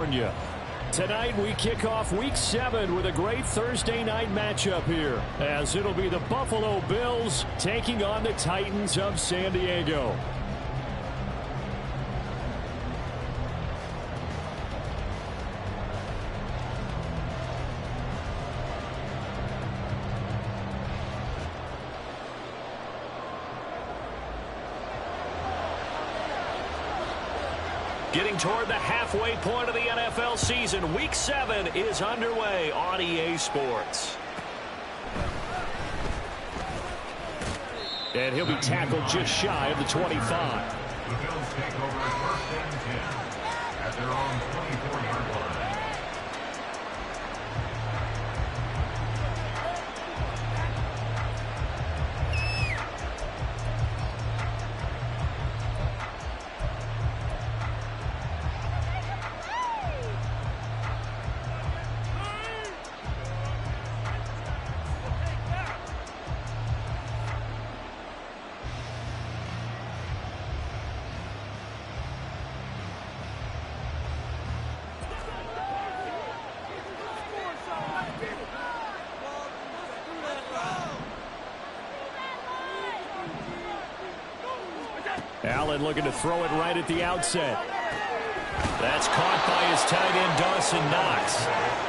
Tonight we kick off Week 7 with a great Thursday night matchup here, as it'll be the Buffalo Bills taking on the Titans of San Diego. Getting toward the halfway point of the NFL season, Week 7 is underway on EA Sports. And he'll be tackled just shy of the 25. The Bills take over first and 10 at their own 24-yard line. Allen looking to throw it right at the outset. That's caught by his tight end, Dawson Knox.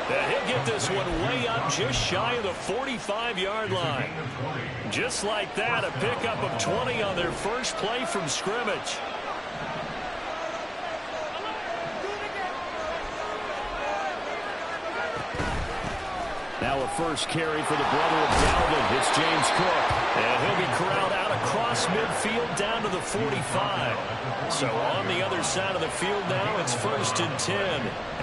And he'll get this one way up just shy of the 45-yard line. Just like that, a pickup of 20 on their first play from scrimmage. Now a first carry for the brother of Dalvin. It's James Cook. And he'll be corralled out across midfield down to the 45. So on the other side of the field now, it's 1st and 10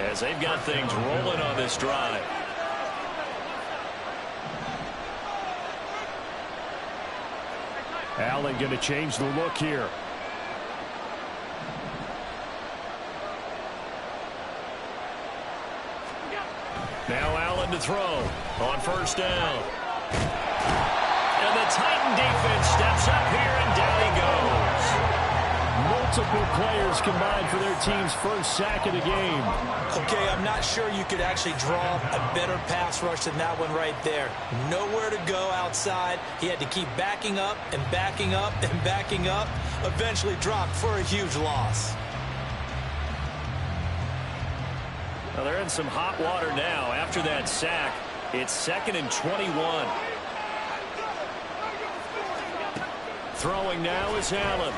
as they've got things rolling on this drive. Allen going to change the look here. Now Allen to throw on 1st down. And the Titan defense steps up here, and down he goes. Multiple players combined for their team's first sack of the game. Okay, I'm not sure you could actually draw a better pass rush than that one right there. Nowhere to go outside. He had to keep backing up and backing up and backing up. Eventually dropped for a huge loss. Well, they're in some hot water now after that sack. It's 2nd and 21. Throwing now is Allen.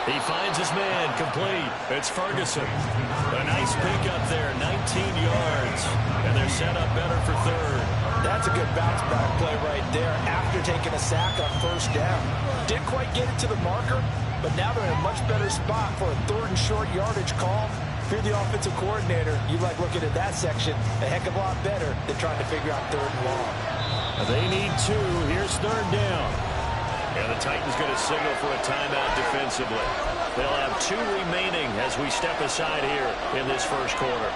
He finds his man, complete. It's Ferguson. A nice pickup there, 19 yards. And they're set up better for 3rd. That's a good bounce back play right there after taking a sack on 1st down. Didn't quite get it to the marker, but now they're in a much better spot for a 3rd and short yardage call. If you're the offensive coordinator, you like looking at that section a heck of a lot better than trying to figure out 3rd and long. They need 2. Here's 3rd down. And the Titans going to signal for a timeout defensively. They'll have 2 remaining as we step aside here in this first quarter.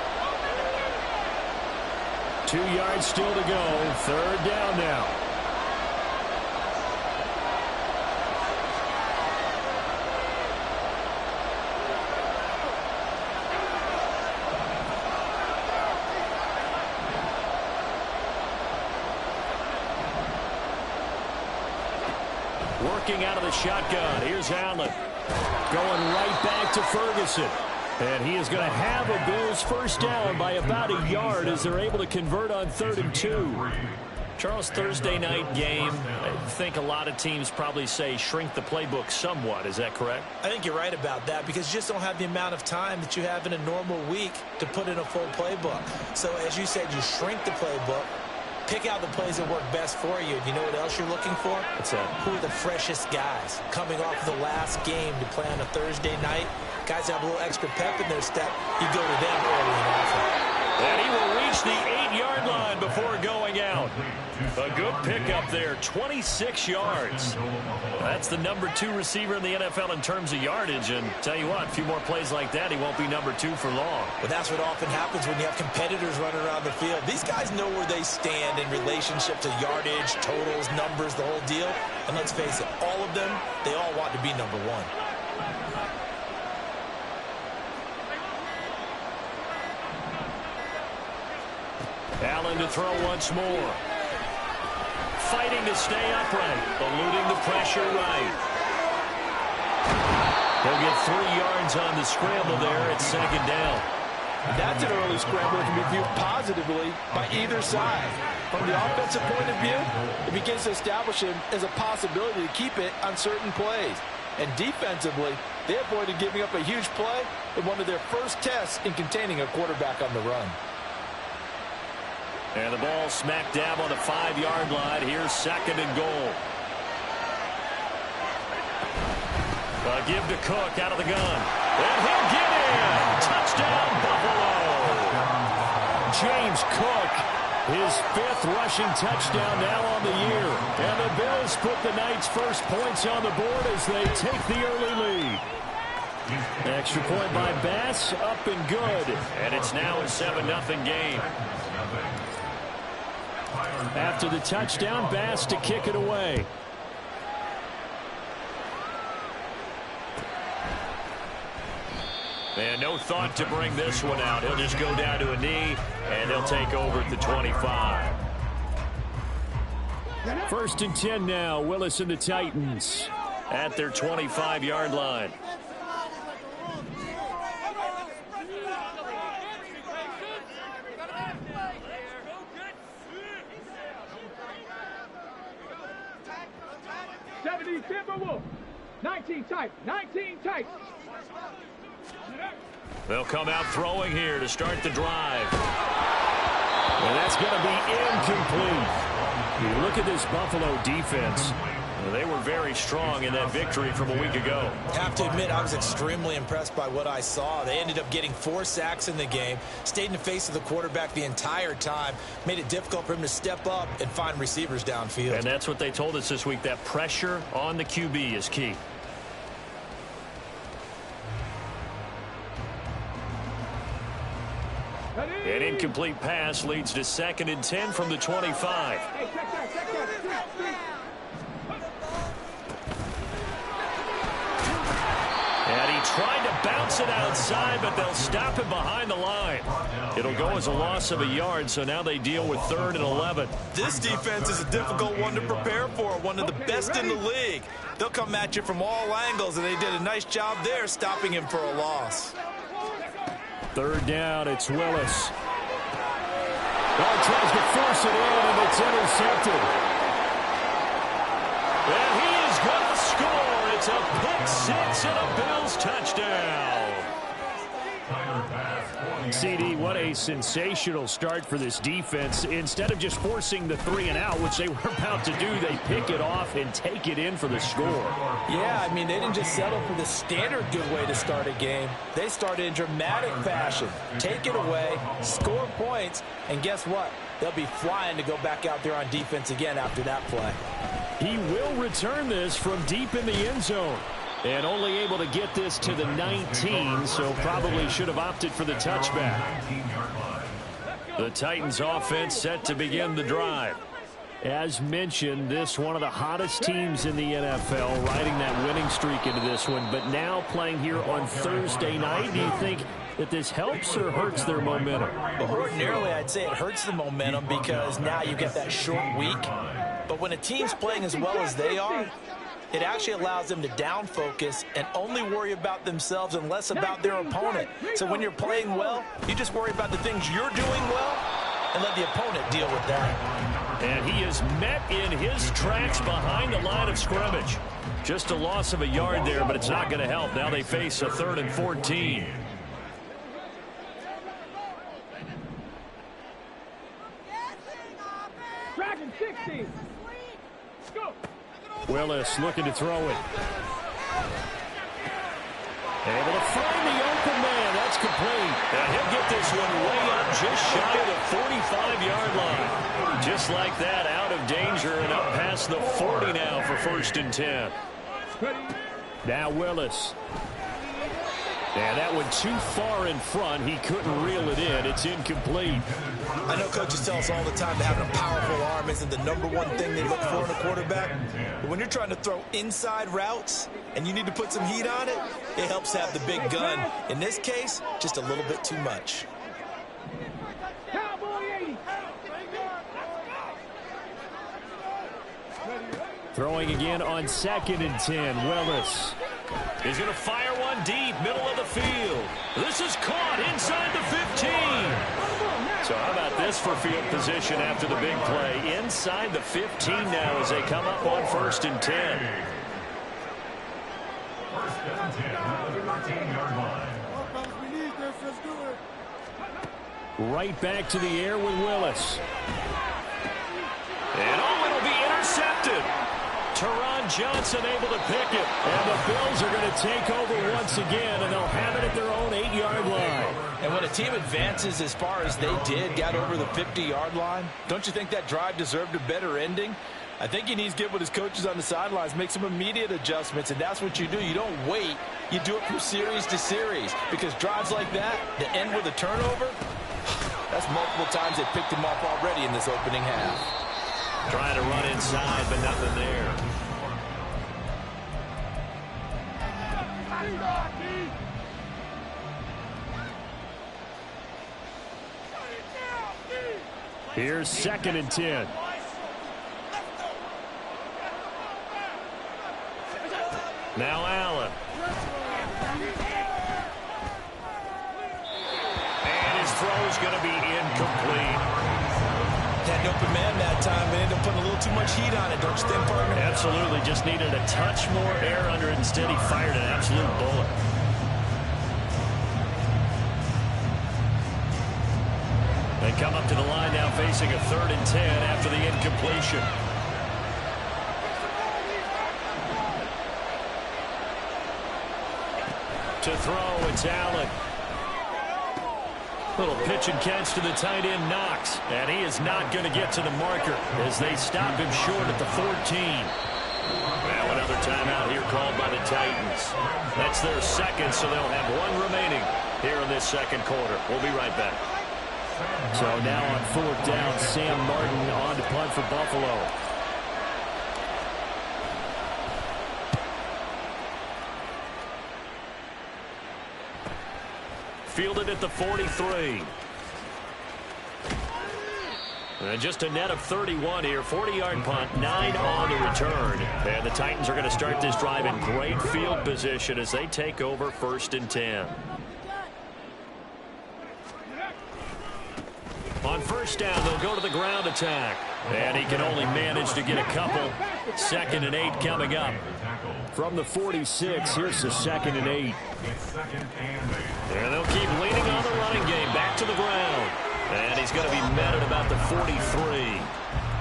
2 yards still to go. 3rd down now. Working out of the shotgun. Here's Allen. Going right back to Ferguson. And he is going to have a Bills first down by about a yard as they're able to convert on 3rd and 2. Charles, Thursday night game, I think a lot of teams probably say shrink the playbook somewhat. Is that correct? I think you're right about that because you just don't have the amount of time that you have in a normal week to put in a full playbook. So as you said, you shrink the playbook. Pick out the plays that work best for you. You know what else you're looking for? What's that? Who are the freshest guys coming off the last game to play on a Thursday night? Guys have a little extra pep in their step. You go to them early and often. And he will reach the 8-yard line before going out. A good pickup there, 26 yards. That's the number 2 receiver in the NFL in terms of yardage. And tell you what, a few more plays like that, he won't be number 2 for long. But that's what often happens when you have competitors running around the field. These guys know where they stand in relationship to yardage, totals, numbers, the whole deal. And let's face it, all of them, they all want to be number 1. Allen to throw once more. Fighting to stay upright. Eluding the pressure right. He'll get 3 yards on the scramble there at second down. That's an early scramble that can be viewed positively by either side. From the offensive point of view, it begins to establish him as a possibility to keep it on certain plays. And defensively, they avoided giving up a huge play in one of their first tests in containing a quarterback on the run. And the ball smack dab on the 5-yard line. Here's second and goal. Give to Cook out of the gun. And he'll get in. Touchdown, Buffalo. James Cook, his 5th rushing touchdown now on the year. And the Bills put the Knights' first points on the board as they take the early lead. Extra point by Bass, up and good. And it's now a 7-0 game. After the touchdown, Bass to kick it away. And no thought to bring this one out. He'll just go down to a knee, and they'll take over at the 25. 1st and 10 now. Willis and the Titans at their 25-yard line. Timberwolves. 19 tight. 19 tight. They'll come out throwing here to start the drive. And that's going to be incomplete. You look at this Buffalo defense. They were very strong in that victory from a week ago. Have to admit, I was extremely impressed by what I saw. They ended up getting 4 sacks in the game, stayed in the face of the quarterback the entire time, made it difficult for him to step up and find receivers downfield. And that's what they told us this week, that pressure on the QB is key. An incomplete pass leads to 2nd and 10 from the 25. And he tried to bounce it outside, but they'll stop him behind the line. It'll go as a loss of a yard, so now they deal with 3rd and 11. This defense is a difficult one to prepare for, one of the best in the league. They'll come at you from all angles, and they did a nice job there stopping him for a loss. 3rd down, it's Willis. Ball tries to force it in, and it's intercepted. And he is going to score. It's a pick 6 and a Bills touchdown. CD, what a sensational start for this defense. Instead of just forcing the 3 and out, which they were about to do, they pick it off and take it in for the score. Yeah, I mean, they didn't just settle for the standard good way to start a game. They started in dramatic fashion. Take it away, score points, and guess what? They'll be flying to go back out there on defense again after that play. He will return this from deep in the end zone. And only able to get this to the 19, so probably should have opted for the touchback. The Titans offense set to begin the drive. As mentioned, this one of the hottest teams in the NFL, riding that winning streak into this one, but now playing here on Thursday night. Do you think that this helps or hurts their momentum? Well, ordinarily, I'd say it hurts the momentum because now you get that short week. But when a team's playing as well as they are, it actually allows them to down focus and only worry about themselves and less about their opponent. So when you're playing well, you just worry about the things you're doing well and let the opponent deal with that. And he is met in his tracks behind the line of scrimmage. Just a loss of a yard there, but it's not going to help. Now they face a 3rd and 14. Dragon 60. Go. Willis looking to throw it. Able to find the open man. That's complete. And he'll get this one way up just shy of the 45-yard line. Just like that, out of danger and up past the 40 now for 1st and 10. Now Willis. And that one too far in front. He couldn't reel it in. It's incomplete. I know coaches tell us all the time that having a powerful arm isn't the #1 thing they look for in a quarterback. But when you're trying to throw inside routes and you need to put some heat on it, it helps have the big gun. In this case, just a little bit too much. Cowboy 80. Throwing again on 2nd and 10. Willis. He's going to fire one deep, middle of the field. This is caught inside the 15. So how about this for field position after the big play? Inside the 15 now as they come up on 1st and 10. 1st and 10 at the 13-yard line. Right back to the air with Willis. And it'll be intercepted. Teron Johnson able to pick it. And the Bills are going to take over once again, and they'll have it at their own 8-yard line. And when a team advances as far as they did, got over the 50-yard line, don't you think that drive deserved a better ending? I think he needs to get with his coaches on the sidelines, make some immediate adjustments, and that's what you do. You don't wait. You do it from series to series, because drives like that, that end with a turnover, that's multiple times they picked him off already in this opening half. Trying to run inside, but nothing there. Here's 2nd and 10. Now Allen. And his throw's going to be incomplete. Had an open man that time, but ended up putting a little too much heat on it, don't you think, partner? Absolutely. Just needed a touch more air under it. Instead, he fired an absolute bullet. They come up to the line now facing a 3rd and 10 after the incompletion. To throw, it's Allen. Little pitch and catch to the tight end, Knox. And he is not going to get to the marker as they stop him short at the 14. Now another timeout here called by the Titans. That's their 2nd, so they'll have 1 remaining here in this 2nd quarter. We'll be right back. So now on 4th down, Sam Martin on to punt for Buffalo. Fielded at the 43. And just a net of 31 here. 40-yard punt, 9 on the return. And the Titans are going to start this drive in great field position as they take over 1st and 10. On 1st down, they'll go to the ground attack. And he can only manage to get a couple. 2nd and 8 coming up. From the 46, here's the 2nd and 8. And they'll keep leaning on the running game. Back to the ground. And he's going to be met at about the 43.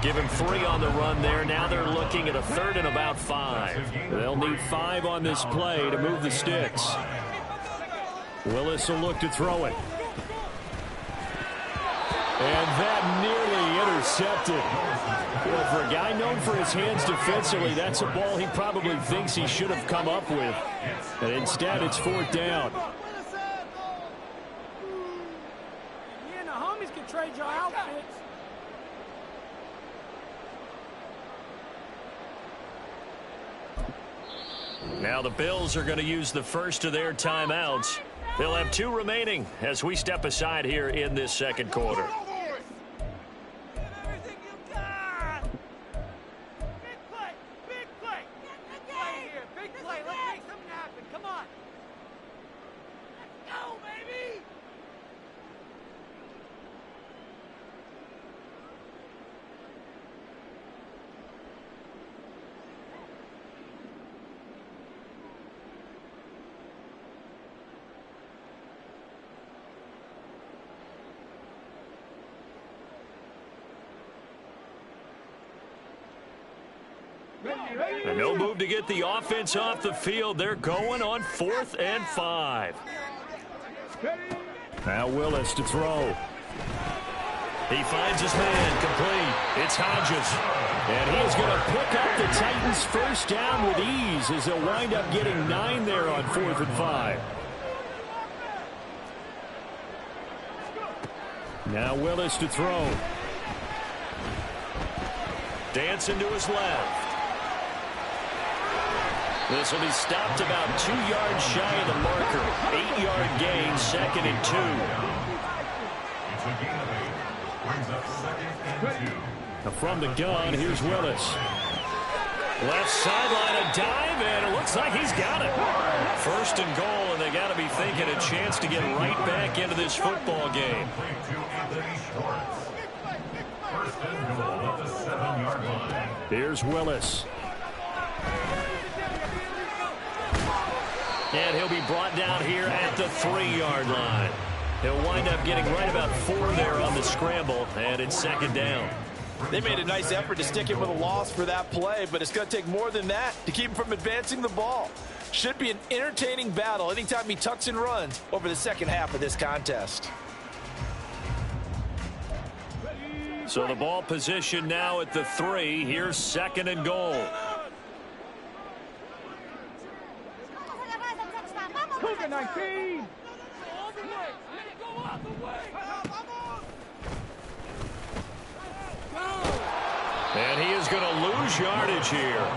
Give him 3 on the run there. Now they're looking at a 3rd and about 5. They'll need 5 on this play to move the sticks. Willis will look to throw it. And that nearly intercepted. Well, for a guy known for his hands defensively, that's a ball he probably thinks he should have come up with. And instead, it's 4th down. You and the homies can trade your outfits. Now the Bills are going to use the first of their timeouts. They'll have 2 remaining as we step aside here in this 2nd quarter. And no move to get the offense off the field. They're going on 4th and 5. Now Willis to throw. He finds his man complete. It's Hodges. And he is going to pick up the Titans' 1st down with ease as they'll wind up getting 9 there on 4th and 5. Now Willis to throw. Dancing to his left. This will be stopped about 2 yards shy of the marker. 8-yard gain, 2nd and 2. It's a gain of 8. Brings up 2nd and 2. Now from the gun, here's Willis. Left sideline, a dive, and it looks like he's got it. First and goal, and they got to be thinking a chance to get right back into this football game. First and goal at the 7-yard line. Here's Willis. And he'll be brought down here at the 3-yard line. He'll wind up getting right about 4 there on the scramble, and it's second down. They made a nice effort to stick him with a loss for that play, but it's going to take more than that to keep him from advancing the ball. Should be an entertaining battle anytime he tucks and runs over the second half of this contest. So the ball position now at the 3. Here's second and goal. Cougar 19. And he is going to lose yardage here.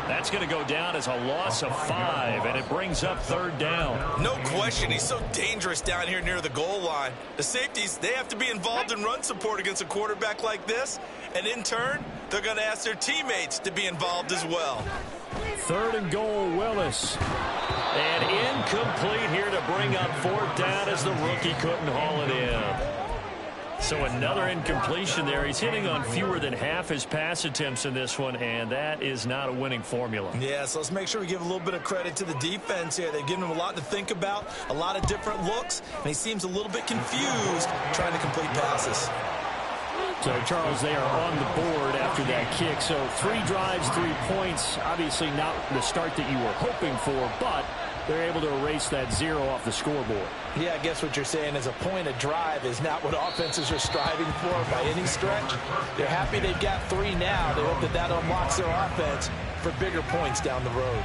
That's going to go down as a loss of 5, and it brings up third down. No question, he's so dangerous down here near the goal line. The safeties, they have to be involved in run support against a quarterback like this, and in turn, they're going to ask their teammates to be involved as well. Third and goal, Willis. And incomplete here to bring up fourth down as the rookie couldn't haul it in. So another incompletion there. He's hitting on fewer than half his pass attempts in this one, and that is not a winning formula. Yeah, so let's make sure we give a little bit of credit to the defense here. They've given him a lot to think about, a lot of different looks, and he seems a little bit confused trying to complete passes. So, Charles, they are on the board after that kick. So 3 drives, 3 points. Obviously not the start that you were hoping for, but they're able to erase that 0 off the scoreboard. Yeah, I guess what you're saying is a point of drive is not what offenses are striving for by any stretch. They're happy they've got 3 now. They hope that that unlocks their offense for bigger points down the road.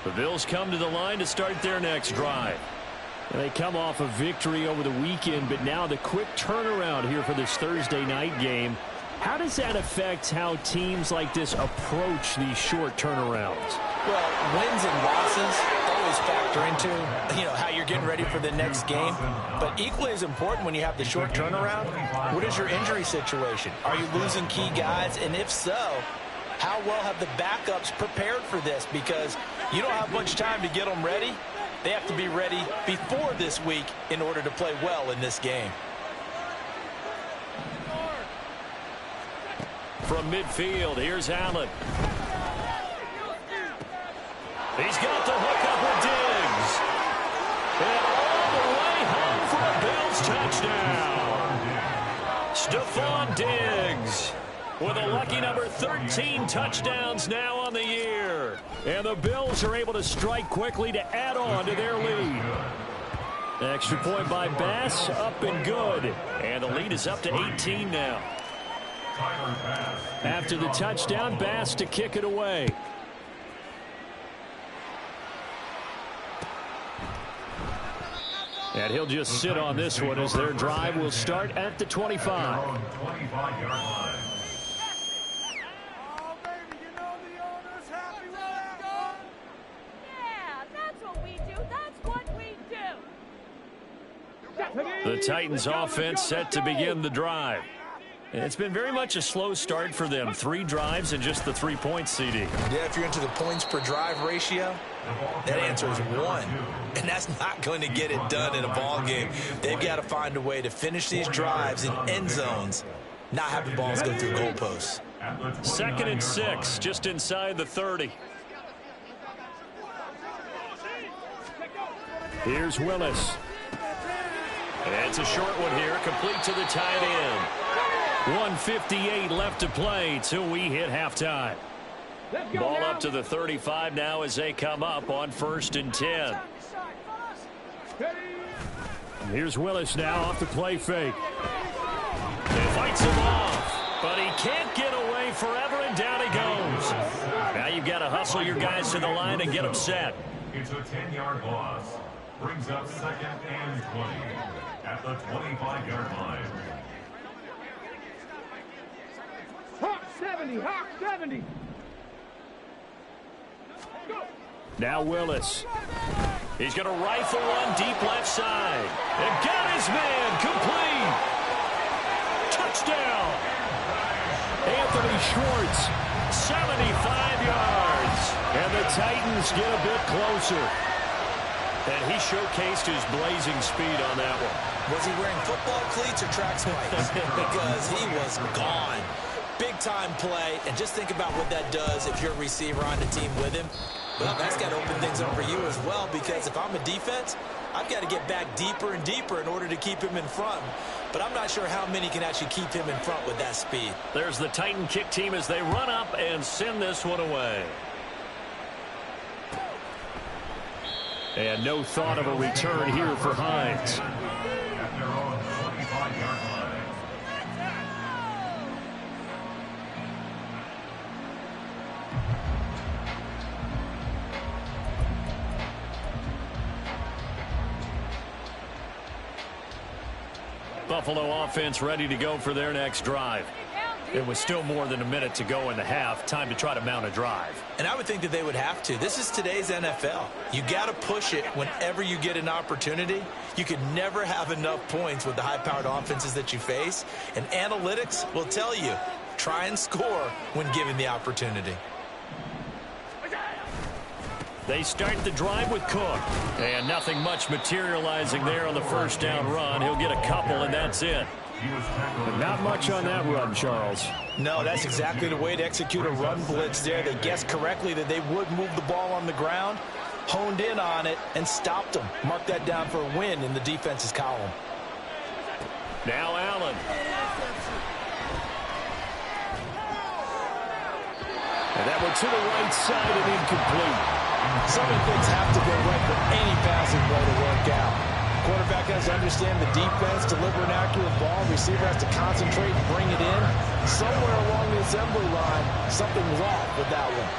The Bills come to the line to start their next drive. They come off a victory over the weekend, but now the quick turnaround here for this Thursday night game. How does that affect how teams like this approach these short turnarounds? Well, wins and losses always factor into, how you're getting ready for the next game. But equally as important when you have the short turnaround, what is your injury situation? Are you losing key guys? And if so, how well have the backups prepared for this? Because you don't have much time to get them ready. They have to be ready before this week in order to play well in this game. From midfield, here's Allen. He's got the hook up with Diggs. And all the way home for a Bills touchdown. Stephon Diggs with a lucky number 13 touchdowns now on the year. And the Bills are able to strike quickly to add on to their lead. Extra point by Bass, up and good. And the lead is up to 18 now. After the touchdown, Bass to kick it away. And he'll just sit on this one as their drive will start at the 25. The Titans offense set to begin the drive. It's been very much a slow start for them. 3 drives and just the 3 points, CD. Yeah, if you're into the points per drive ratio, that answer is 1. And that's not going to get it done in a ball game. They've got to find a way to finish these drives in end zones, not have the balls go through goalposts. 2nd and 6, just inside the 30. Here's Willis. And it's a short one here, complete to the tight end. 1:58 left to play till we hit halftime. Ball up to the 35 now as they come up on 1st and 10. Here's Willis now off the play fake. He fights him off, but he can't get away forever, and down he goes. Now you've got to hustle your guys to the line and get them set. It's a 10-yard loss. Brings up 2nd and 20 at the 25-yard line. Hawk 70, Hawk 70. Go. Now Willis. He's going to rifle one deep left side. And got his man complete. Touchdown. Anthony Schwartz 75 yards. And the Titans get a bit closer. And he showcased his blazing speed on that one. Was he wearing football cleats or track spikes? Because he was gone. Big-time play, and just think about what that does if you're a receiver on the team with him. Well, that's got to open things up for you as well, because if I'm a defense, I've got to get back deeper and deeper in order to keep him in front. But I'm not sure how many can actually keep him in front with that speed. There's the Titan kick team as they run up and send this one away. And no thought of a return here for Hines. At their own 25-yard line. Buffalo offense ready to go for their next drive. It was still more than a minute to go in the half. Time to try to mount a drive. And I would think that they would have to. This is today's NFL. You got to push it whenever you get an opportunity. You could never have enough points with the high-powered offenses that you face. And analytics will tell you, try and score when given the opportunity. They start the drive with Cook. And nothing much materializing there on the first down run. He'll get a couple, and that's it. But not much on that run, Charles. No, that's exactly the way to execute a run blitz there. They guessed correctly that they would move the ball on the ground, honed in on it, and stopped them. Mark that down for a win in the defense's column. Now Allen. And that one to the right side and incomplete. So many things have to go right for any passing play to work out. Quarterback has to understand the defense, deliver an accurate ball. Receiver has to concentrate and bring it in. Somewhere along the assembly line, something was off with that one.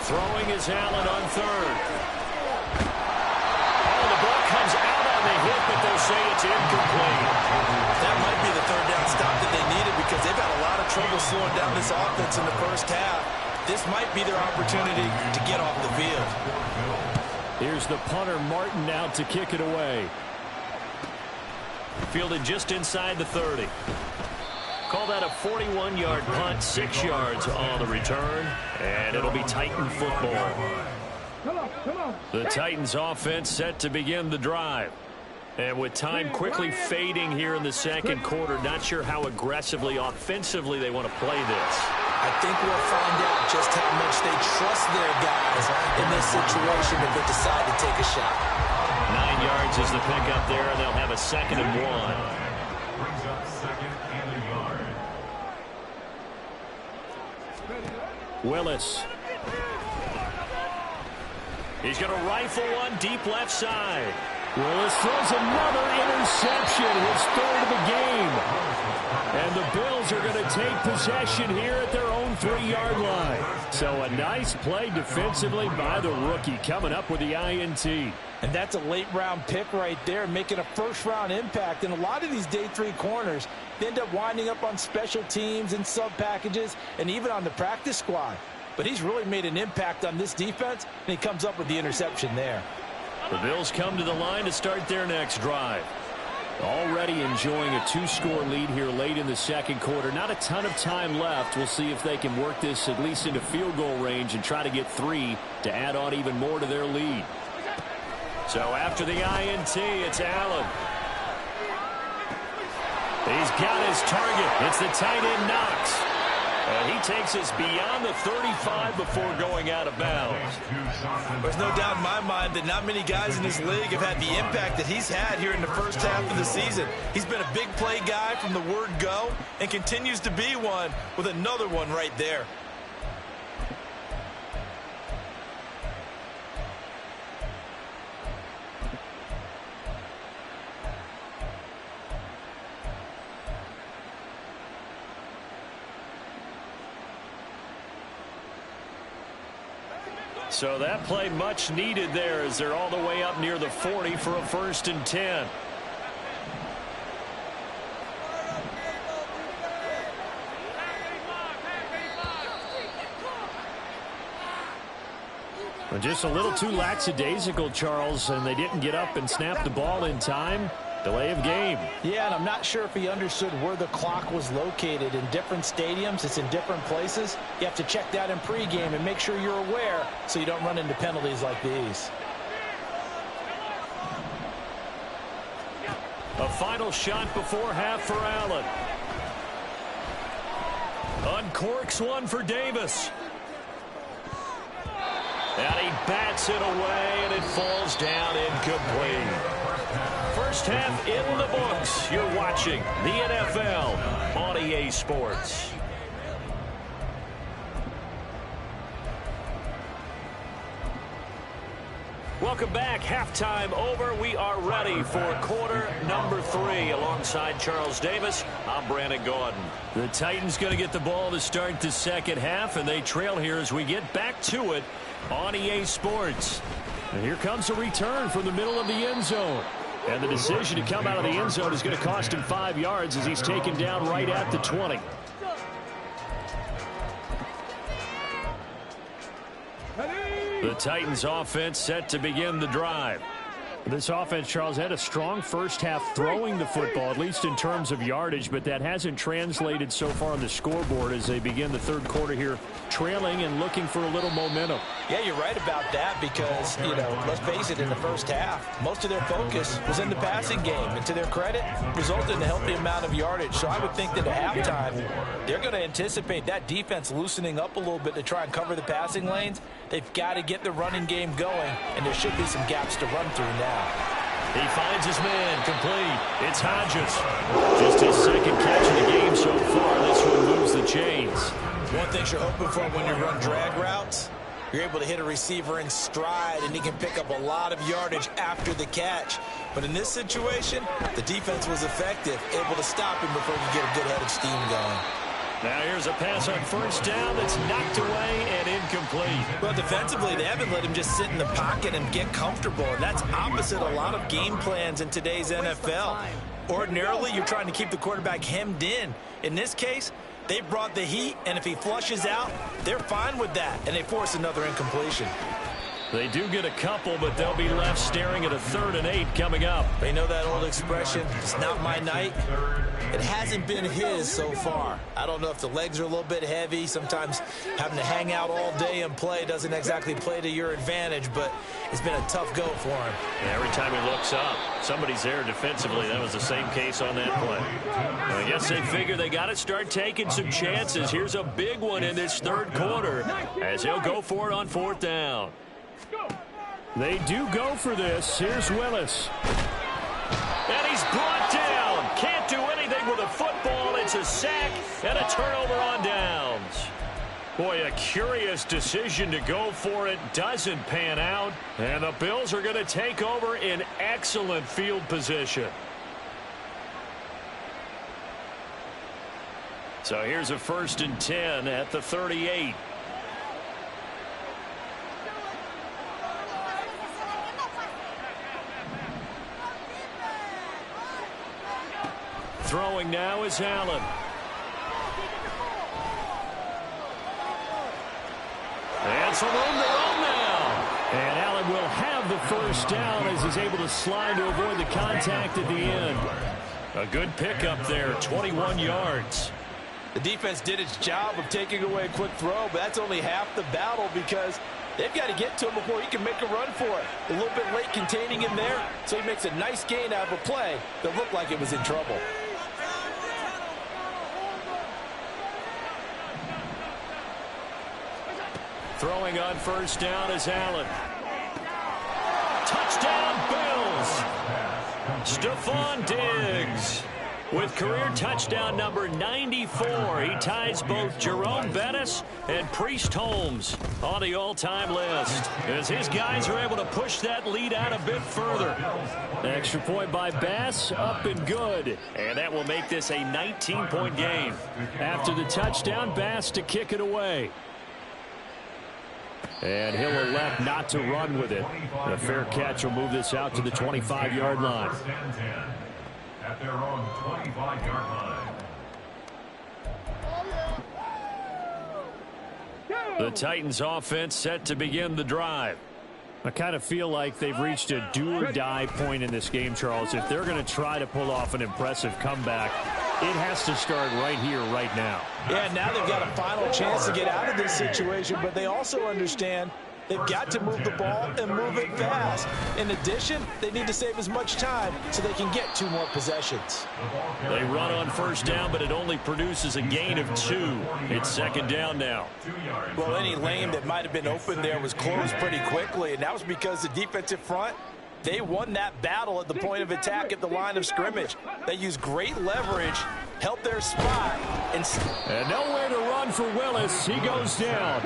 Throwing is Allen on third. Oh, the ball comes out on the hit, but they'll say it's incomplete. That might be the third down stop that they needed, because they've had a lot of trouble slowing down this offense in the first half. This might be their opportunity to get off the field. Here's the punter, Martin, out to kick it away. Fielded just inside the 30. Call that a 41-yard punt, 6 yards on the return, and it'll be Titan football. Come on. The Titans offense set to begin the drive. And with time quickly fading here in the second quarter, not sure how aggressively, offensively they want to play this. I think we'll find out just how much they trust their guys in this situation if they decide to take a shot. 9 yards is the pickup there, and they'll have a 2nd and 1. Brings up 2nd and a yard. Willis. He's going to rifle one deep left side. Willis throws another interception, his third of the game. And the Bills are going to take possession here at their own 3-yard line. So a nice play defensively by the rookie, coming up with the INT. And that's a late-round pick right there, making a first-round impact. And a lot of these day 3 corners, they end up winding up on special teams and sub-packages and even on the practice squad. But he's really made an impact on this defense, and he comes up with the interception there. The Bills come to the line to start their next drive. Already enjoying a 2-score lead here late in the second quarter. Not a ton of time left. We'll see if they can work this at least into field goal range and try to get 3 to add on even more to their lead. So after the INT, it's Allen. He's got his target. It's the tight end Knox. And he takes us beyond the 35 before going out of bounds. There's no doubt in my mind that not many guys in this league have had the impact that he's had here in the first half of the season. He's been a big play guy from the word go and continues to be one with another one right there. So that play much needed there as they're all the way up near the 40 for a 1st and 10. Well, just a little too lackadaisical, Charles, and they didn't get up and snap the ball in time. Delay of game. Yeah, and I'm not sure if he understood where the clock was located. In different stadiums, it's in different places. You have to check that in pregame and make sure you're aware so you don't run into penalties like these. A final shot before half for Allen. Uncorks one for Davis. And he bats it away, and it falls down incomplete. First half in the books. You're watching the NFL on EA Sports. Welcome back. Halftime over. We are ready for quarter number 3. Alongside Charles Davis, I'm Brandon Gaudin. The Titans going to get the ball to start the second half, and they trail here as we get back to it on EA Sports. And here comes a return from the middle of the end zone. And the decision to come out of the end zone is going to cost him 5 yards as he's taken down right at the 20. The Titans offense set to begin the drive. This offense, Charles, had a strong first half throwing the football, at least in terms of yardage, but that hasn't translated so far on the scoreboard as they begin the third quarter here, trailing and looking for a little momentum. Yeah, you're right about that because, let's face it, in the first half, most of their focus was in the passing game. And to their credit, resulted in a healthy amount of yardage. So I would think that at halftime, they're going to anticipate that defense loosening up a little bit to try and cover the passing lanes. They've got to get the running game going, and there should be some gaps to run through now. He finds his man, complete. It's Hodges. Just his second catch of the game so far. This one moves the chains. One thing you're hoping for when you run drag routes, you're able to hit a receiver in stride, and he can pick up a lot of yardage after the catch. But in this situation, the defense was effective, able to stop him before you get a good head of steam going. Now here's a pass on first down that's knocked away and incomplete. Well, defensively, they haven't let him just sit in the pocket and get comfortable, and that's opposite a lot of game plans in today's NFL. Ordinarily, you're trying to keep the quarterback hemmed in. In this case, they brought the heat, and if he flushes out, they're fine with that, and they force another incompletion. They do get a couple, but they'll be left staring at a 3rd and 8 coming up. You know that old expression, it's not my night? It hasn't been his so far. I don't know if the legs are a little bit heavy. Sometimes having to hang out all day and play doesn't exactly play to your advantage, but it's been a tough go for him. Yeah, every time he looks up, somebody's there defensively. That was the same case on that play. I guess they figure they got to start taking some chances. Here's a big one in this third quarter as he'll go for it on 4th down. They do go for this. Here's Willis. And he's brought down. Can't do anything with a football. It's a sack and a turnover on downs. Boy, a curious decision to go for it. Doesn't pan out. And the Bills are going to take over in excellent field position. So here's a 1st and 10 at the 38. Throwing now is Allen. And some room to run now. And Allen will have the first down as he's able to slide to avoid the contact at the end. A good pickup there, 21 yards. The defense did its job of taking away a quick throw, but that's only half the battle because they've got to get to him before he can make a run for it. A little bit late containing him there, so he makes a nice gain out of a play that looked like it was in trouble. Throwing on first down is Allen. Touchdown, Bills. Stephon Diggs with career touchdown number 94. He ties both Jerome Bettis and Priest Holmes on the all-time list as his guys are able to push that lead out a bit further. Extra point by Bass, up and good. And that will make this a 19-point game. After the touchdown, Bass to kick it away. And he'll elect not to run with it. A fair catch will move this out to the 25-yard line. At their own 25-yard line. The Titans offense set to begin the drive. I kind of feel like they've reached a do-or-die point in this game, Charles. If they're going to try to pull off an impressive comeback, it has to start right here, right now. Yeah, now they've got a final chance to get out of this situation, but they also understand they've got to move the ball and move it fast. In addition, they need to save as much time so they can get 2 more possessions. They run on first down, but it only produces a gain of 2. It's second down now. Well, any lane that might have been open there was closed pretty quickly, and that was because the defensive front, they won that battle at the point of attack at the line of scrimmage. They used great leverage, helped their spot. And nowhere to run for Willis. He goes down.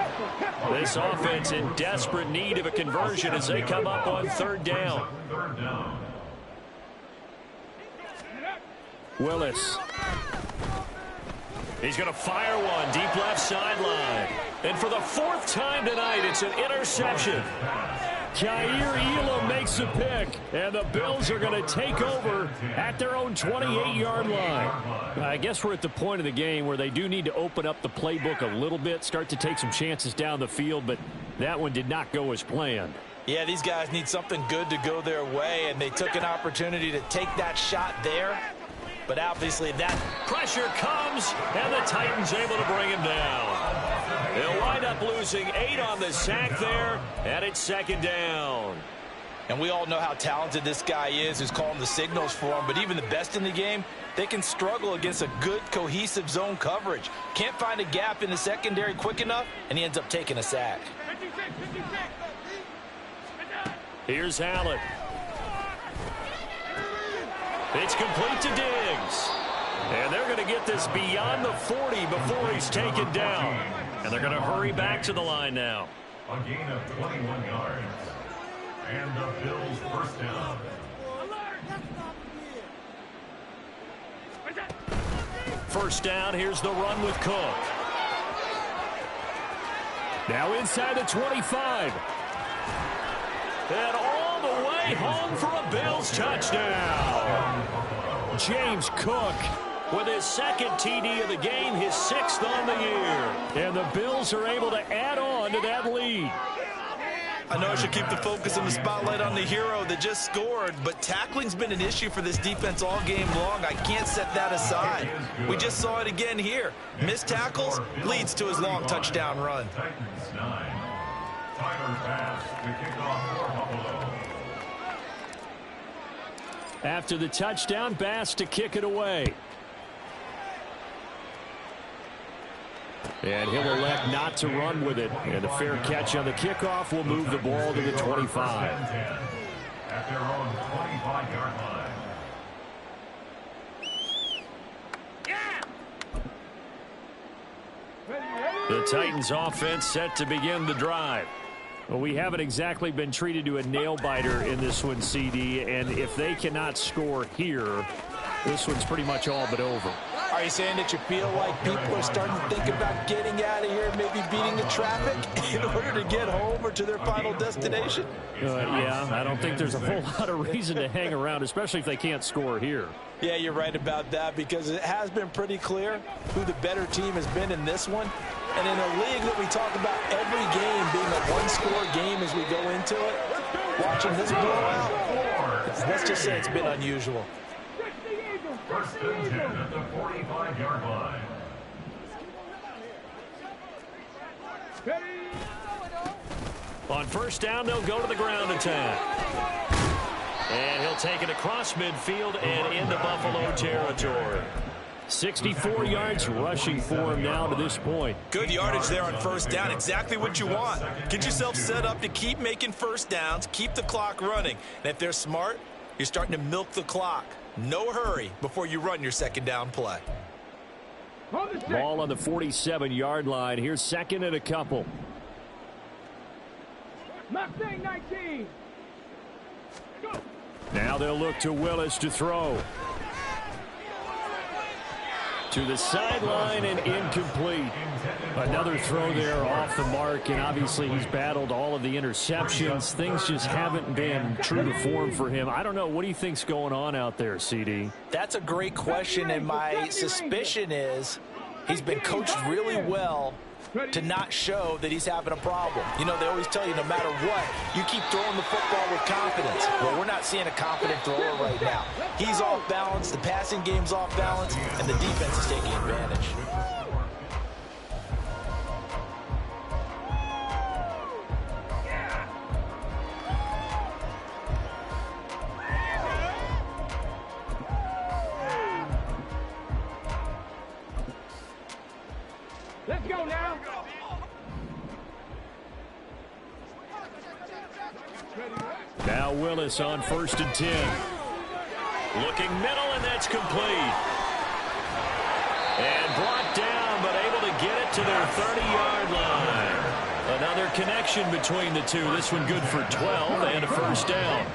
This offense in desperate need of a conversion as they come up on third down. Willis. He's going to fire one deep left sideline. And for the 4th time tonight, it's an interception. Kaiir Elam makes a pick, and the Bills are going to take over at their own 28-yard line. I guess we're at the point of the game where they do need to open up the playbook a little bit, start to take some chances down the field, but that one did not go as planned. Yeah, these guys need something good to go their way, and they took an opportunity to take that shot there. But obviously that pressure comes, and the Titans able to bring him down. They'll wind up losing 8 on the sack there, and it's second down. And we all know how talented this guy is who's calling the signals for him, but even the best in the game, they can struggle against a good, cohesive zone coverage. Can't find a gap in the secondary quick enough, and he ends up taking a sack. Here's Allen. It's complete to Diggs. And they're going to get this beyond the 40 before he's taken down. And they're going to hurry back to the line now. A gain of 21 yards. And the Bills first down. First down, here's the run with Cook. Now inside the 25. And all the way home for a Bills touchdown. James Cook with his 2nd TD of the game, his 6th on the year. And the Bills are able to add on to that lead. I know I should keep the focus and the spotlight on the hero that just scored, but tackling's been an issue for this defense all game long. I can't set that aside. We just saw it again here. Missed tackles leads to his long touchdown run. Titans 9. Tyler Bass to kick off for Buffalo. After the touchdown, Bass to kick it away. And he'll elect not to run with it. And a fair catch on the kickoff will move the ball to the 25. At their own 25-yard line. The Titans offense set to begin the drive. Well, we haven't exactly been treated to a nail-biter in this one, CD. And if they cannot score here, this one's pretty much all but over. Are you saying that you feel like people are starting to think about getting out of here and maybe beating the traffic in order to get home or to their final destination? Yeah, I don't think there's a whole lot of reason to hang around, especially if they can't score here. Yeah, you're right about that, because it has been pretty clear who the better team has been in this one. And in a league that we talk about every game being a one-score game as we go into it, watching this blowout, let's just say it's been unusual. First and 10 at the 45-yard line. On first down, they'll go to the ground attack. And he'll take it across midfield and into Buffalo territory. 64 yards rushing for him now to this point. Good yardage there on first down. Exactly what you want. Get yourself set up to keep making first downs, keep the clock running. And if they're smart, you're starting to milk the clock. No hurry before you run your second down play. Ball on the 47-yard line. Here's second and a couple. Mustang 19. Go. Now they'll look to Willis to throw. To the sideline and incomplete. Another throw there off the mark, and obviously he's battled all of the interceptions. Things just haven't been true to form for him. I don't know. What do you think's going on out there, CD? That's a great question, and my suspicion is he's been coached really well to not show that he's having a problem. You know, they always tell you no matter what, you keep throwing the football with confidence. Well, we're not seeing a confident thrower right now. He's off balance, the passing game's off balance, and the defense is taking advantage. Let's go now. Now Willis on 1st and 10. Looking middle, and that's complete. And brought down, but able to get it to their 30-yard line. Another connection between the two. This one good for 12 and a first down.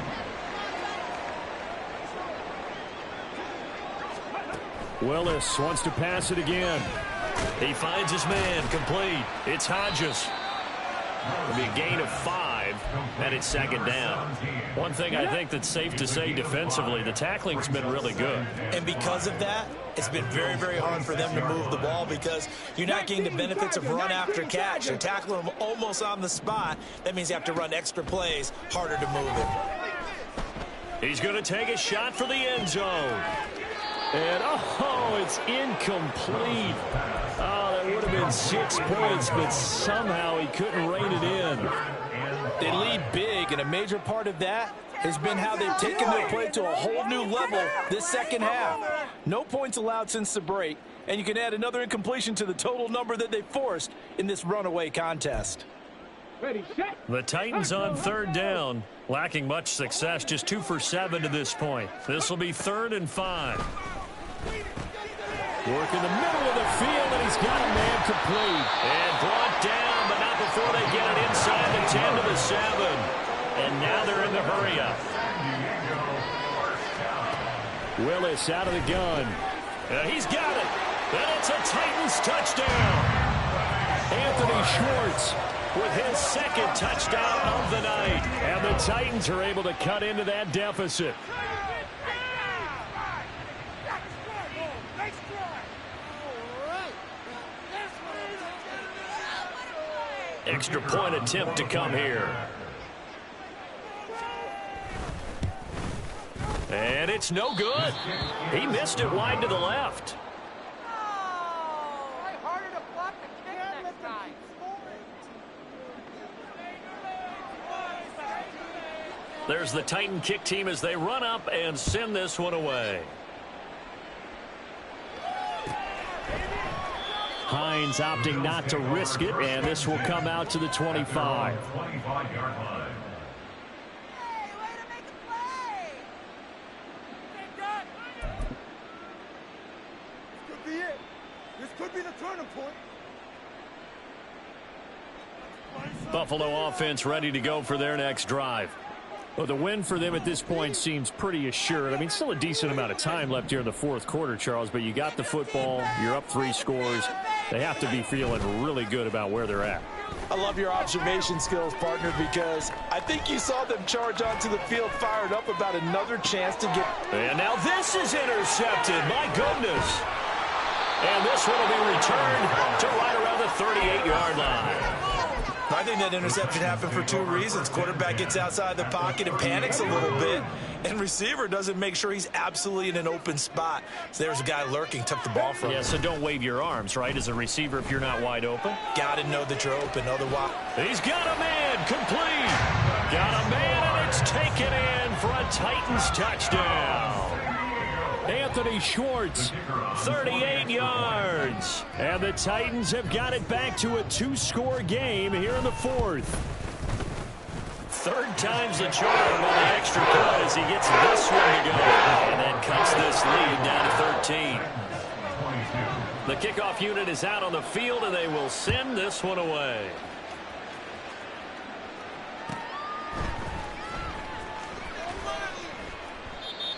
Willis wants to pass it again. He finds his man, complete. It's Hodges. It'll be a gain of 5, and it's 2nd down. One thing I think that's safe to say defensively, the tackling's been really good. And because of that, it's been very, very hard for them to move the ball because you're not getting the benefits of run after catch. They're tackling them almost on the spot. That means you have to run extra plays, harder to move it. He's going to take a shot for the end zone. And, oh, it's incomplete. Oh, that would have been 6 points, but somehow he couldn't rein it in. They lead big, and a major part of that has been how they've taken their play to a whole new level this second half. No points allowed since the break, and you can add another incompletion to the total number that they forced in this runaway contest. Ready, set. The Titans on 3rd down, lacking much success, just 2 for 7 to this point. This will be 3rd and 5. Work in the middle of the field, and he's got a man complete. And brought down, but not before they get it inside the 10 to the 7. And now they're in the hurry-up. Willis out of the gun. He's got it. And it's a Titans touchdown. Anthony Schwartz with his 2nd touchdown of the night. And the Titans are able to cut into that deficit. Extra point attempt to come here. And it's no good. He missed it wide to the left. There's the Titan kick team as they run up and send this one away. Hines opting not to risk it, and this will come out to the 25. 25-yard line. This could be it. This could be the turning point. Buffalo offense ready to go for their next drive. Well, the win for them at this point seems pretty assured. I mean, still a decent amount of time left here in the 4th quarter, Charles, but you got the football, you're up 3 scores. They have to be feeling really good about where they're at. I love your observation skills, partner, because I think you saw them charge onto the field fired up about another chance to get... And now this is intercepted. My goodness. And this one will be returned to right around the 38-yard line. I think that interception happened for 2 reasons. Quarterback gets outside the pocket and panics a little bit, and receiver doesn't make sure he's absolutely in an open spot. So there's a guy lurking, took the ball from him. Yeah, so don't wave your arms, right, as a receiver if you're not wide open. Got to know that you're open, otherwise... He's got a man, complete. Got a man, and it's taken in for a Titans touchdown. Anthony Schwartz, 38 yards. And the Titans have got it back to a 2-score game here in the 4th. 3rd time's the charm on the extra point as he gets this one to go. And then cuts this lead down to 13. The kickoff unit is out on the field, and they will send this one away.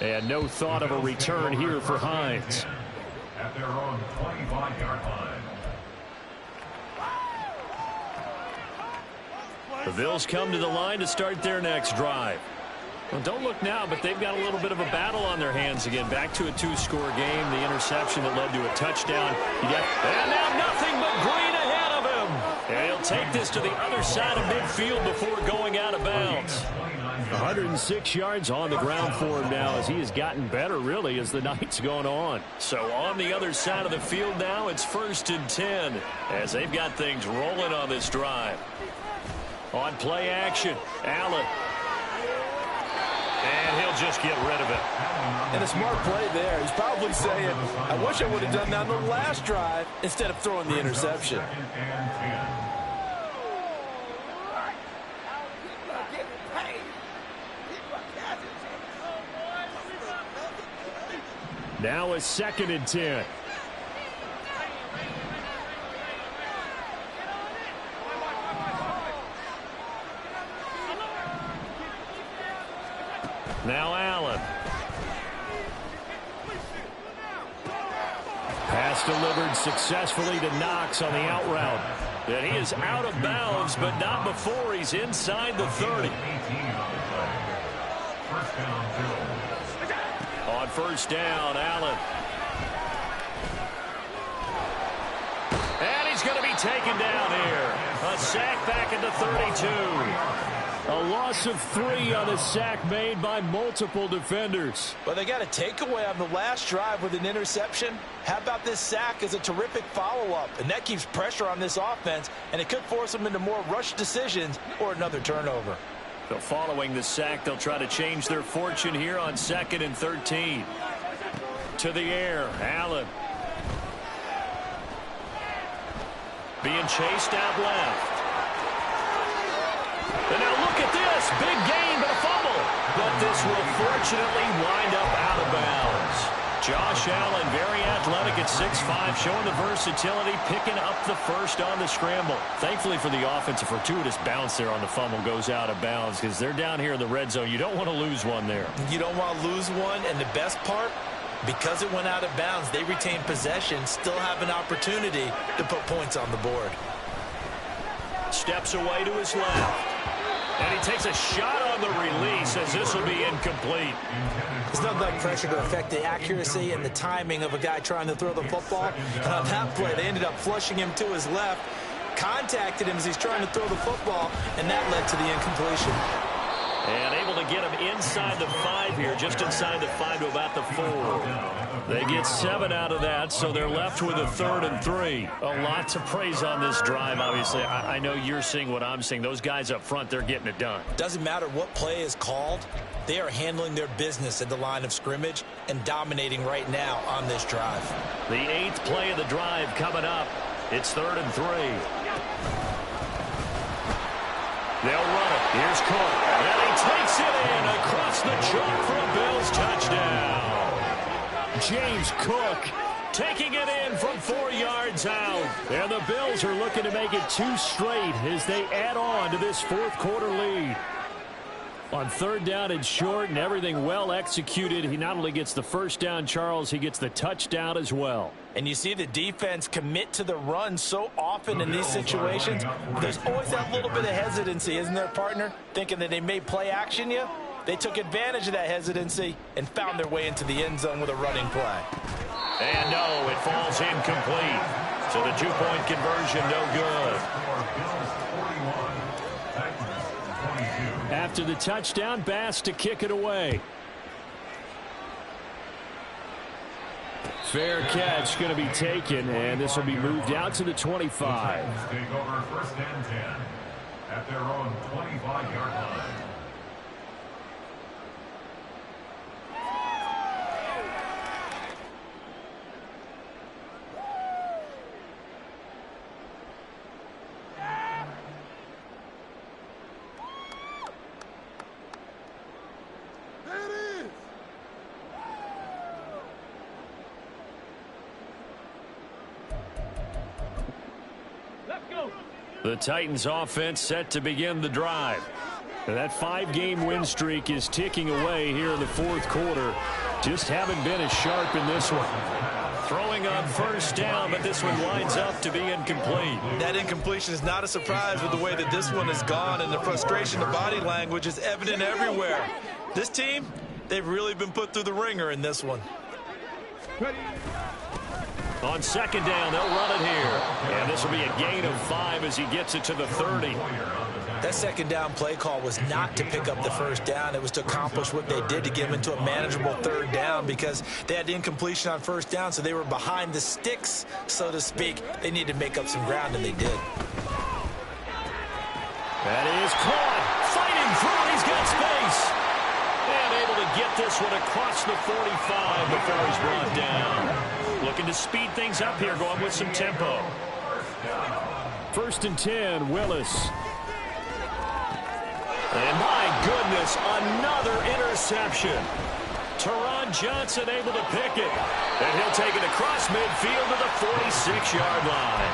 And no thought of a return here for Hines. At their own 25-yard line. The Bills come to the line to start their next drive. Well, don't look now, but they've got a little bit of a battle on their hands again. Back to a 2-score game. The interception that led to a touchdown. And now nothing but green ahead of him. they'll take this to the other side of midfield before going out of bounds. 106 yards on the ground for him now as he has gotten better, really, as the night's gone on. So on the other side of the field now, it's 1st and 10 as they've got things rolling on this drive. On play action, Allen. And he'll just get rid of it. And a smart play there. He's probably saying, I wish I would have done that on the last drive instead of throwing the interception. Now a 2nd and 10. Now Allen. Pass delivered successfully to Knox on the out route. And he is out of bounds, but not before he's inside the 30. On 1st down, Allen. And he's going to be taken down here. A sack back at the 32. A loss of 3 on a sack made by multiple defenders. Well, they got a takeaway on the last drive with an interception. How about this sack as a terrific follow-up? And that keeps pressure on this offense, and it could force them into more rush decisions or another turnover. So following the sack, they'll try to change their fortune here on 2nd and 13. To the air, Allen. Being chased out left. And now look at this. Big gain, but a fumble. But this will fortunately wind up out of bounds. Josh Allen, very athletic at 6'5", showing the versatility, picking up the first on the scramble. Thankfully for the offense, a fortuitous bounce there on the fumble goes out of bounds because they're down here in the red zone. You don't want to lose one there. You don't want to lose one, and the best part, because it went out of bounds, they retain possession, still have an opportunity to put points on the board. Steps away to his left. And he takes a shot on the release as this will be incomplete. There's nothing like pressure to affect the accuracy and the timing of a guy trying to throw the football. And on that play, they ended up flushing him to his left, contacted him as he's trying to throw the football, and that led to the incompletion. And able to get him inside the 5 here, just inside the 5 to about the 4. They get 7 out of that, so they're left with a 3rd and 3. A lot to praise on this drive, obviously. I know you're seeing what I'm seeing. Those guys up front, they're getting it done. Doesn't matter what play is called. They are handling their business at the line of scrimmage and dominating right now on this drive. The 8th play of the drive coming up. It's 3rd and 3. They'll run it. Here's Cook. And he takes it in across the chalk for a Bills touchdown. James Cook taking it in from 4 yards out. And the Bills are looking to make it 2 straight as they add on to this 4th quarter lead. On 3rd down and short and everything well executed, he not only gets the first down, Charles, he gets the touchdown as well. And you see the defense commit to the run so often in these situations. There's always that little bit of hesitancy, isn't there, partner? Thinking that they may play action you. They took advantage of that hesitancy and found their way into the end zone with a running play. And no, it falls incomplete. So the 2-point conversion, no good. After the touchdown, Bass to kick it away. Fair catch going to be taken, and this will be moved out to the 25. Take over 1st and 10 at their own 25-yard line. The Titans offense set to begin the drive. And that 5-game win streak is ticking away here in the 4th quarter. Just haven't been as sharp in this one. Throwing on 1st down, but this one winds up to be incomplete. That incompletion is not a surprise with the way that this one has gone, and the frustration, the body language is evident everywhere. This team, they've really been put through the ringer in this one. Ready. On second down, they'll run it here. And this will be a gain of 5 as he gets it to the 30. That second down play call was not to pick up the first down. It was to accomplish what they did to get them into a manageable third down because they had incompletion on first down, so they were behind the sticks, so to speak. They needed to make up some ground, and they did. That is caught. Fighting through. He's got space. And able to get this one across the 45 before he's brought down. Looking to speed things up here, going with some tempo. 1st and 10, Willis. And my goodness, another interception. Teron Johnson able to pick it. And he'll take it across midfield to the 46-yard line.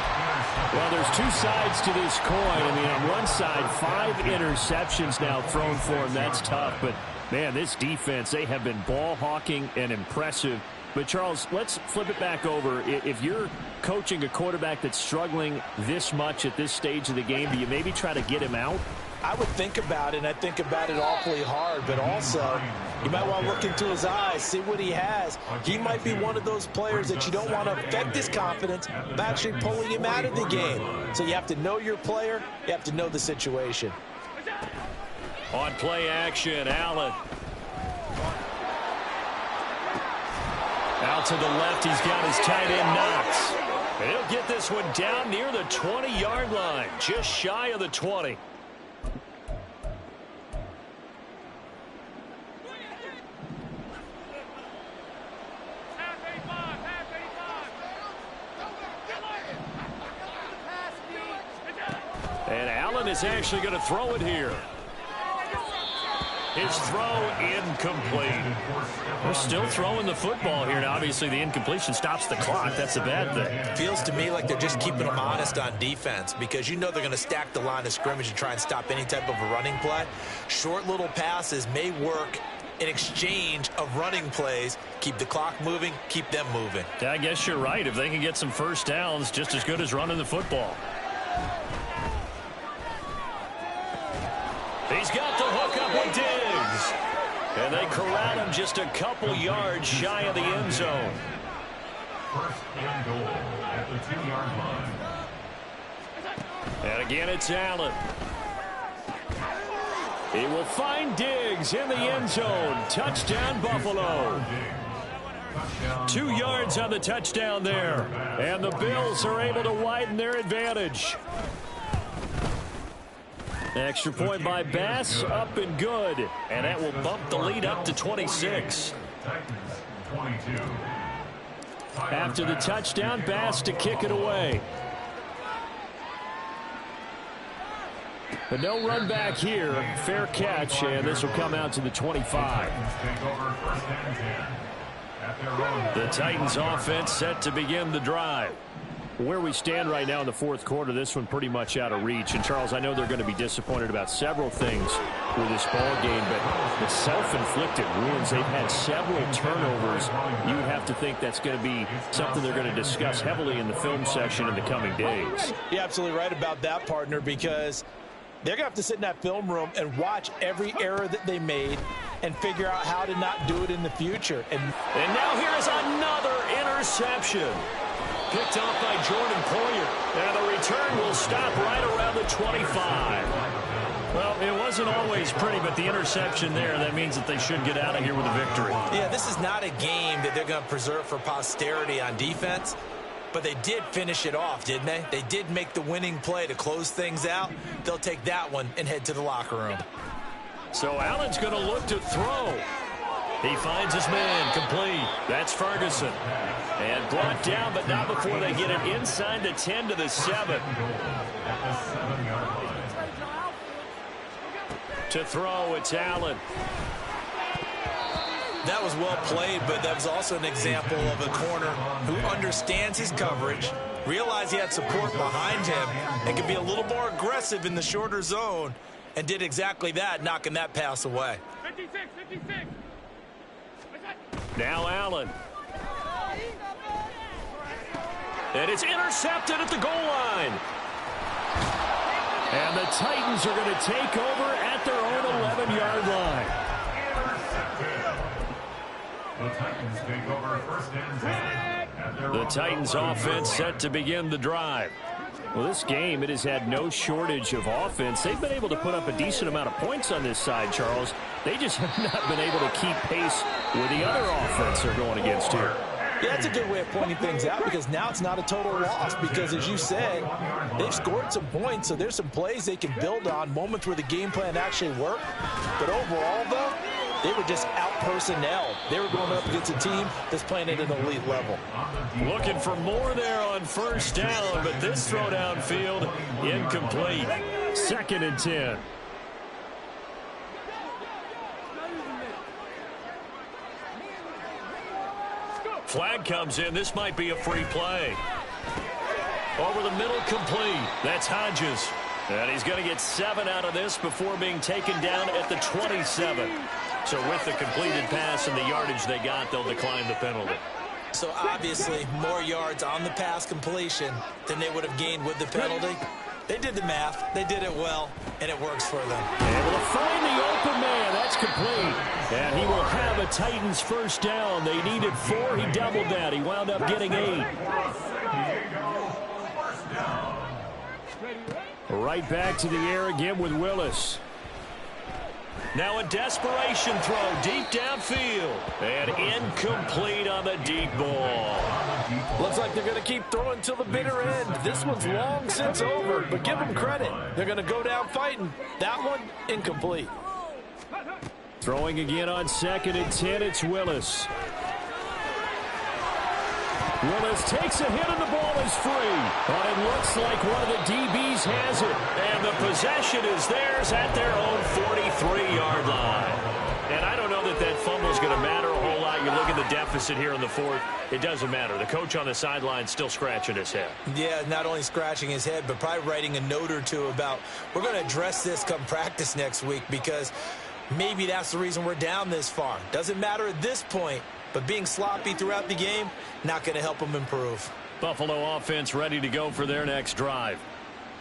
Well, there's 2 sides to this coin. I mean, on one side, 5 interceptions now thrown for him. That's tough. But, man, this defense, they have been ball hawking and impressive. But, Charles, let's flip it back over. If you're coaching a quarterback that's struggling this much at this stage of the game, do you maybe try to get him out? I would think about it, and I think about it awfully hard, but also you might want to look into his eyes, see what he has. He might be one of those players that you don't want to affect his confidence by actually pulling him out of the game. So you have to know your player. You have to know the situation. On play action, Allen. Out to the left, he's got his tight end Knox. And he'll get this one down near the 20-yard line, just shy of the 20. And Allen is actually going to throw it here. His throw incomplete. We're still throwing the football here. Now, obviously, the incompletion stops the clock. That's a bad thing. Feels to me like they're just keeping them honest on defense because you know they're going to stack the line of scrimmage and try and stop any type of a running play. Short little passes may work in exchange of running plays. Keep the clock moving, keep them moving. Yeah, I guess you're right. If they can get some first downs, just as good as running the football. He's got the hook up with Diggs. And they corral him just a couple yards shy of the end zone. 1st and goal at the 2-yard line. And again, it's Allen. He will find Diggs in the end zone. Touchdown, Buffalo. 2 yards on the touchdown there. And the Bills are able to widen their advantage. Extra point by Bass, up and good. And that will bump the lead up to 26. After the touchdown, Bass to kick it away. But no run back here. Fair catch, and this will come out to the 25. The Titans offense set to begin the drive. Where we stand right now in the 4th quarter, this one pretty much out of reach. And, Charles, I know they're going to be disappointed about several things with this ball game, but the self-inflicted wounds, they've had several turnovers. You would have to think that's going to be something they're going to discuss heavily in the film session in the coming days. You're absolutely right about that, partner, because they're going to have to sit in that film room and watch every error that they made and figure out how to not do it in the future. And now here's another interception. Picked off by Jordan Poyer. And the return will stop right around the 25. Well, it wasn't always pretty, but the interception there, that means that they should get out of here with a victory. Yeah, this is not a game that they're going to preserve for posterity on defense, but they did finish it off, didn't they? They did make the winning play to close things out. They'll take that one and head to the locker room. So Allen's going to look to throw. He finds his man complete. That's Ferguson. And brought down, but not before they get it inside the 10 to the 7. To throw, it's Allen. That was well played, but that was also an example of a corner who understands his coverage, realized he had support behind him, and could be a little more aggressive in the shorter zone, and did exactly that, knocking that pass away. 56. Now Allen. And it's intercepted at the goal line. And the Titans are going to take over at their own 11-yard line. The Titans take over first and 10 at their The own Titans 11-yard offense line. set to begin the drive. Well, this game, it has had no shortage of offense. They've been able to put up a decent amount of points on this side, Charles. They just have not been able to keep pace with the other offense they're going against here. Yeah, that's a good way of pointing things out because now it's not a total loss because, as you said, they've scored some points, so there's some plays they can build on, moments where the game plan actually worked. But overall, though, they were just out-personnel. They were going up against a team that's playing at an elite level. Looking for more there on first down, but this throw downfield incomplete. 2nd and 10. Flag comes in. This might be a free play. Over the middle, complete. That's Hodges. And he's going to get 7 out of this before being taken down at the 27. So with the completed pass and the yardage they got, they'll decline the penalty. So obviously, more yards on the pass completion than they would have gained with the penalty. They did the math. They did it well, and it works for them. Able to find the open man. That's complete. And he will have a Titans first down. They needed 4. He doubled that. He wound up getting 8. Right back to the air again with Willis. Now a desperation throw deep downfield. And incomplete on the deep ball. Looks like they're going to keep throwing till the bitter end. This one's long since over, but give them credit. They're going to go down fighting. That one, incomplete. Throwing again on 2nd and 10, it's Willis. Willis takes a hit and the ball is free. But it looks like one of the DBs has it. And the possession is theirs at their own 43-yard line. And I don't know that that fumble is going to matter a whole lot. You look at the deficit here in the 4th. It doesn't matter. The coach on the sideline still scratching his head. Yeah, not only scratching his head, but probably writing a note or two about we're going to address this come practice next week because maybe that's the reason we're down this far. Doesn't matter at this point, but being sloppy throughout the game, not going to help them improve. Buffalo offense ready to go for their next drive.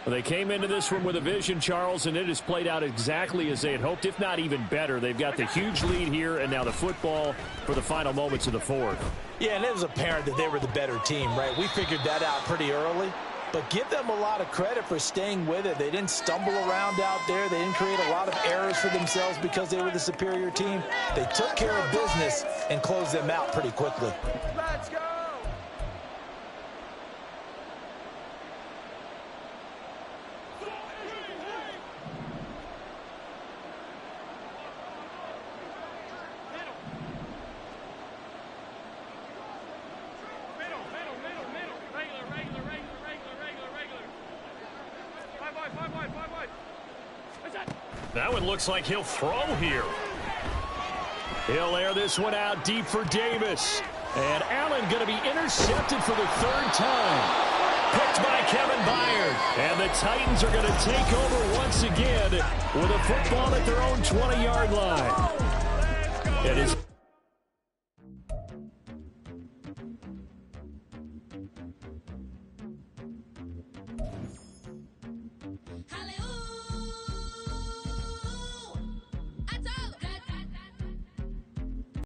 Well, they came into this one with a vision, Charles, and it has played out exactly as they had hoped, if not even better. They've got the huge lead here, and now the football for the final moments of the 4th. Yeah, and it was apparent that they were the better team, right? We figured that out pretty early. But give them a lot of credit for staying with it. They didn't stumble around out there. They didn't create a lot of errors for themselves because they were the superior team. They took care of business and closed them out pretty quickly. Let's go! That one looks like he'll throw here. He'll air this one out deep for Davis. And Allen going to be intercepted for the 3rd time. Picked by Kevin Byard. And the Titans are going to take over once again with a football at their own 20-yard line. It is